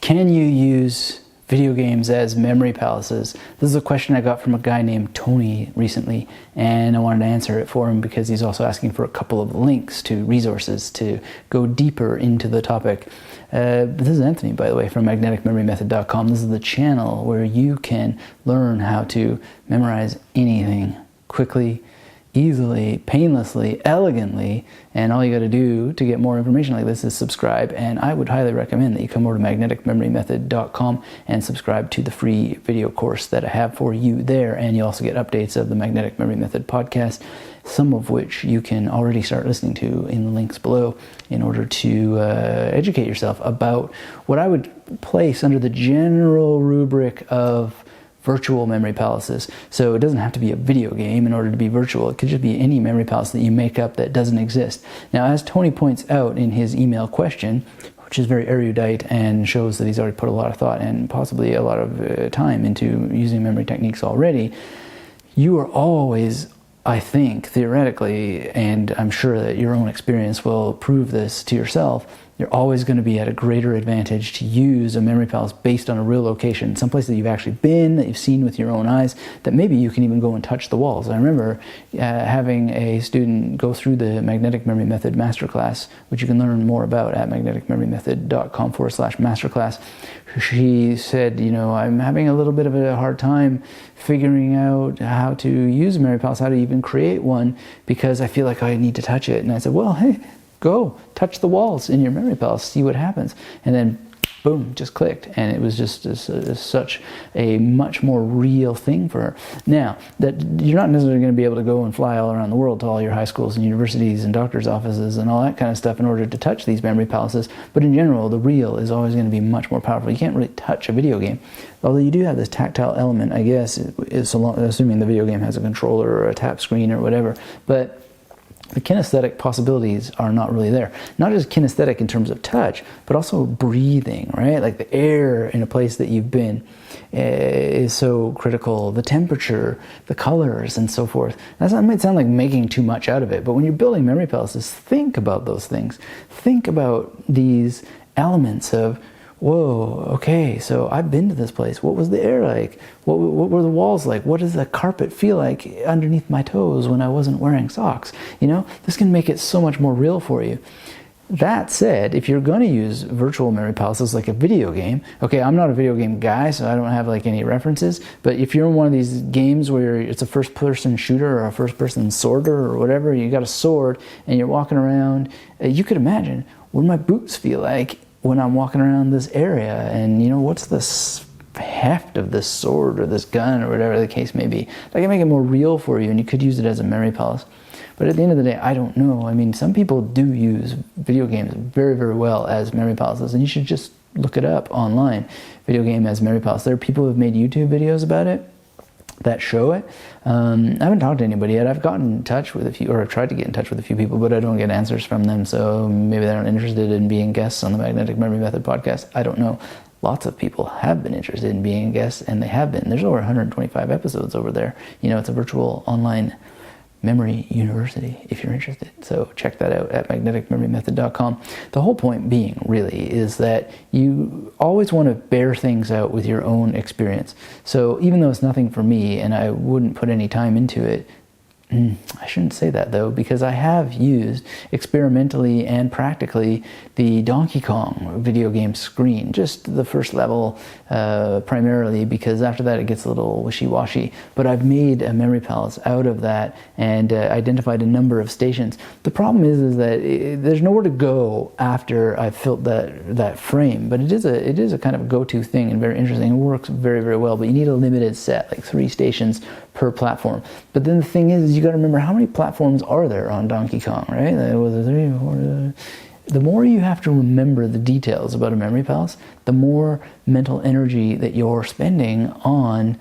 Can you use video games as memory palaces? This is a question I got from a guy named Tony recently, and I wanted to answer it for him because he's also asking for a couple of links to resources to go deeper into the topic. This is Anthony, by the way, from magneticmemorymethod.com. This is the channel where you can learn how to memorize anything quickly, easily, painlessly, elegantly, and all you got to do to get more information like this is subscribe. And I would highly recommend that you come over to magneticmemorymethod.com and subscribe to the free video course that I have for you there. And you also get updates of the Magnetic Memory Method podcast, some of which you can already start listening to in the links below in order to educate yourself about what I would place under the general rubric of virtual memory palaces. So it doesn't have to be a video game in order to be virtual. It could just be any memory palace that you make up that doesn't exist. Now, as Tony points out in his email question, which is very erudite and shows that he's already put a lot of thought and possibly a lot of time into using memory techniques already, you are always, I think, theoretically, and I'm sure that your own experience will prove this to yourself, you're always going to be at a greater advantage to use a memory palace based on a real location, someplace that you've actually been, that you've seen with your own eyes, that maybe you can even go and touch the walls. I remember having a student go through the Magnetic Memory Method Masterclass, which you can learn more about at magneticmemorymethod.com/masterclass. She said, you know, I'm having a little bit of a hard time figuring out how to use a memory palace, how to even create one, because I feel like I need to touch it. And I said, well, hey, go touch the walls in your memory palace, see what happens. And then boom, just clicked, and it was just such a much more real thing for her. Now, that you're not necessarily going to be able to go and fly all around the world to all your high schools and universities and doctors' offices and all that kind of stuff in order to touch these memory palaces, but in general, the real is always going to be much more powerful. You can't really touch a video game, although you do have this tactile element, I guess, assuming the video game has a controller or a tap screen or whatever, but the kinesthetic possibilities are not really there. Not just kinesthetic in terms of touch, but also breathing, right? Like the air in a place that you've been is so critical. The temperature, the colors, and so forth. That might sound like making too much out of it, but when you're building memory palaces, think about those things. Think about these elements of, whoa, okay, so I've been to this place. What was the air like? What were the walls like? What does the carpet feel like underneath my toes when I wasn't wearing socks? You know, this can make it so much more real for you. That said, if you're going to use virtual memory palaces like a video game, okay, I'm not a video game guy, so I don't have like any references, but if you're in one of these games where it's a first-person shooter or a first-person sworder or whatever, you got a sword and you're walking around, you could imagine, what do my boots feel like when I'm walking around this area, and you know, what's the heft of this sword or this gun or whatever the case may be. That can make it more real for you, and you could use it as a memory palace. But at the end of the day, I don't know. I mean, some people do use video games very, very well as memory palaces, and you should just look it up online, video game as memory palace. There are people who have made YouTube videos about it that show it. I haven't talked to anybody yet. I've gotten in touch with a few, or I've tried to get in touch with a few people, but I don't get answers from them, so maybe they're not interested in being guests on the Magnetic Memory Method podcast. I don't know. Lots of people have been interested in being guests, and they have been. There's over 125 episodes over there. You know, it's a virtual online memory university if you're interested. So check that out at magneticmemorymethod.com. The whole point being really is that you always want to bear things out with your own experience. So even though it's nothing for me and I wouldn't put any time into it, I shouldn't say that though, because I have used experimentally and practically the Donkey Kong video game screen, just the first level primarily, because after that it gets a little wishy-washy. But I've made a memory palace out of that and identified a number of stations. The problem is that there's nowhere to go after I've filled that frame, but it is a kind of go-to thing and very interesting. It works very, very well, but you need a limited set, like 3 stations per platform. But then the thing is, you got to remember, how many platforms are there on Donkey Kong, right? Was it 3 or 4? The more you have to remember the details about a memory palace, the more mental energy that you're spending on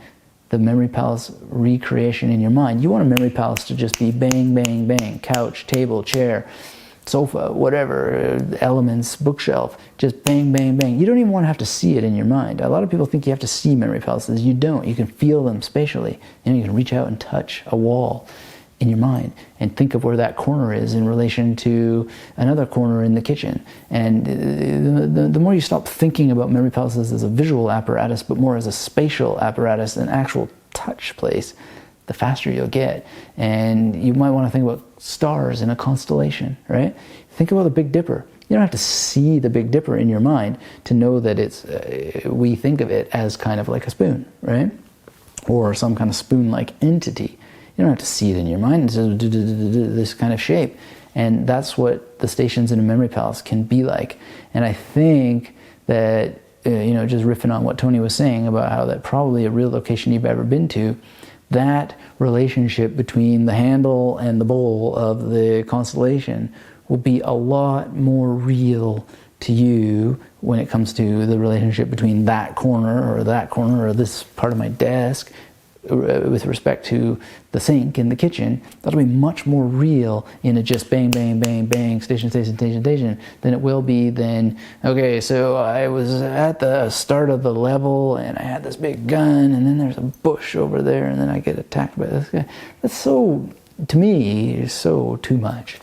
the memory palace recreation in your mind. You want a memory palace to just be bang, bang, bang, couch, table, chair, sofa, whatever, elements, bookshelf, just bang, bang, bang. You don't even want to have to see it in your mind. A lot of people think you have to see memory palaces. You don't. You can feel them spatially. You know, you can reach out and touch a wall. in your mind and think of where that corner is in relation to another corner in the kitchen. And the more you stop thinking about memory palaces as a visual apparatus, but more as a spatial apparatus, an actual touch place, the faster you'll get. And you might want to think about stars in a constellation, right? Think about the Big Dipper. You don't have to see the Big Dipper in your mind to know that it's, we think of it as kind of like a spoon, right? Or some kind of spoon-like entity. You don't have to see it in your mind. It's just this kind of shape. And that's what the stations in a memory palace can be like. And I think that, just riffing on what Tony was saying about how that probably a real location you've ever been to, that relationship between the handle and the bowl of the constellation will be a lot more real to you when it comes to the relationship between that corner or this part of my desk with respect to the sink in the kitchen. That'll be much more real in a just bang, bang, bang, bang, station than it will be then, okay, so I was at the start of the level and I had this big gun and then there's a bush over there and then I get attacked by this guy. That's so, to me, is so too much.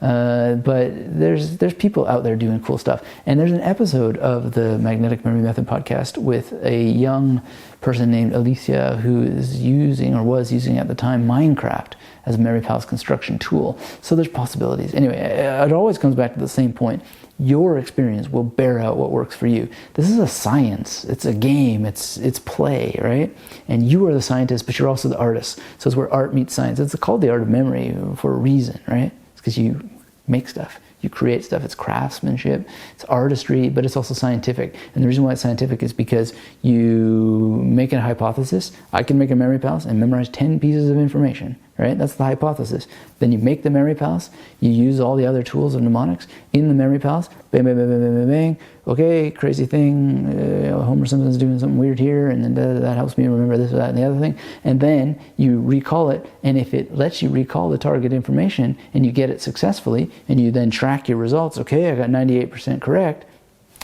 But there's people out there doing cool stuff. And there's an episode of the Magnetic Memory Method podcast with a young person named Alicia who is using, or was using at the time, Minecraft as a memory palace construction tool. So there's possibilities. Anyway, it always comes back to the same point. Your experience will bear out what works for you. This is a science. It's a game. It's play, right? And you are the scientist, but you're also the artist. So it's where art meets science. It's called the art of memory for a reason, right? It's because you make stuff. You create stuff. It's craftsmanship. It's artistry, but it's also scientific. And the reason why it's scientific is because you make a hypothesis. I can make a memory palace and memorize 10 pieces of information, right? That's the hypothesis. Then you make the memory palace. You use all the other tools of mnemonics in the memory palace. Bang, bang, bang, bang, bang, bang, bang. Okay, crazy thing. Homer Simpson's doing something weird here, and then that helps me remember this, that, and the other thing. And then you recall it, and if it lets you recall the target information, and you get it successfully, and you then track your results, okay, I got 98% correct,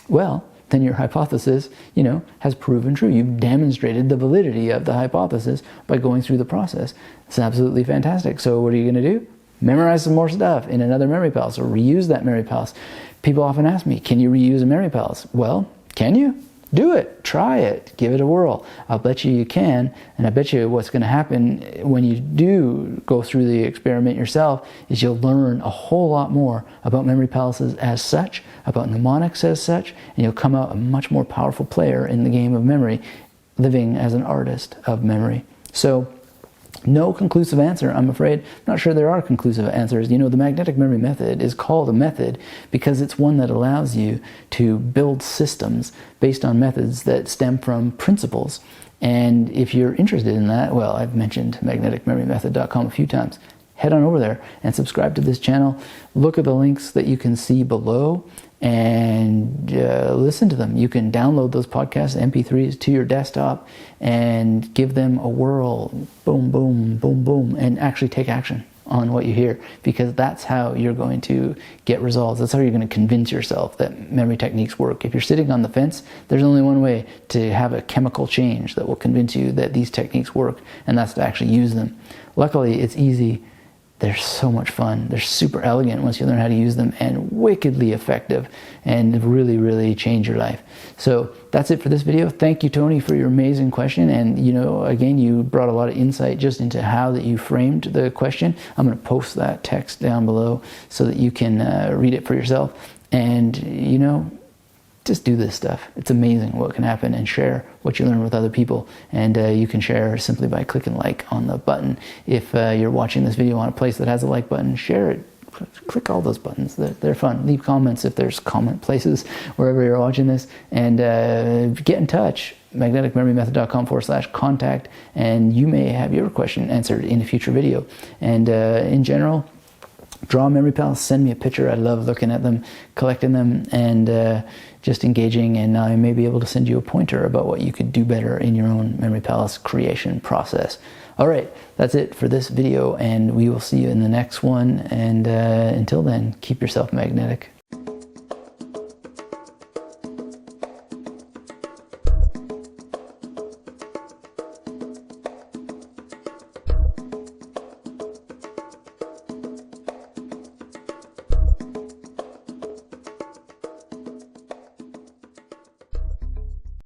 well, then your hypothesis, has proven true. You've demonstrated the validity of the hypothesis by going through the process. It's absolutely fantastic. So what are you going to do? Memorize some more stuff in another memory palace, or reuse that memory palace. People often ask me, can you reuse a memory palace? Well, can you? Do it. Try it. Give it a whirl. I'll bet you can. And I bet you what's going to happen when you do go through the experiment yourself is you'll learn a whole lot more about memory palaces as such, about mnemonics as such, and you'll come out a much more powerful player in the game of memory, living as an artist of memory. So, no conclusive answer, I'm afraid. I'm not sure there are conclusive answers. The magnetic memory method is called a method because it's one that allows you to build systems based on methods that stem from principles. And if you're interested in that, well, I've mentioned magneticmemorymethod.com a few times. Head on over there and subscribe to this channel. Look at the links that you can see below and listen to them. You can download those podcasts, MP3s, to your desktop and give them a whirl, boom, boom, boom, boom, and actually take action on what you hear, because that's how you're going to get results. That's how you're going to convince yourself that memory techniques work. If you're sitting on the fence, there's only one way to have a chemical change that will convince you that these techniques work, and that's to actually use them. Luckily, it's easy. They're so much fun. They're super elegant once you learn how to use them, and wickedly effective, and really, really change your life. So that's it for this video. Thank you, Tony, for your amazing question. And, again, you brought a lot of insight just into how that you framed the question. I'm going to post that text down below so that you can read it for yourself. And, just do this stuff. It's amazing what can happen, and share what you learn with other people. And you can share simply by clicking like on the button. If you're watching this video on a place that has a like button, share it. Click all those buttons. They're fun. Leave comments if there's comment places wherever you're watching this. And get in touch. magneticmemorymethod.com/contact, and you may have your question answered in a future video. And in general, draw a memory palace, send me a picture. I love looking at them, collecting them, and just engaging, and I may be able to send you a pointer about what you could do better in your own memory palace creation process. All right, that's it for this video, and we will see you in the next one. And until then, keep yourself magnetic.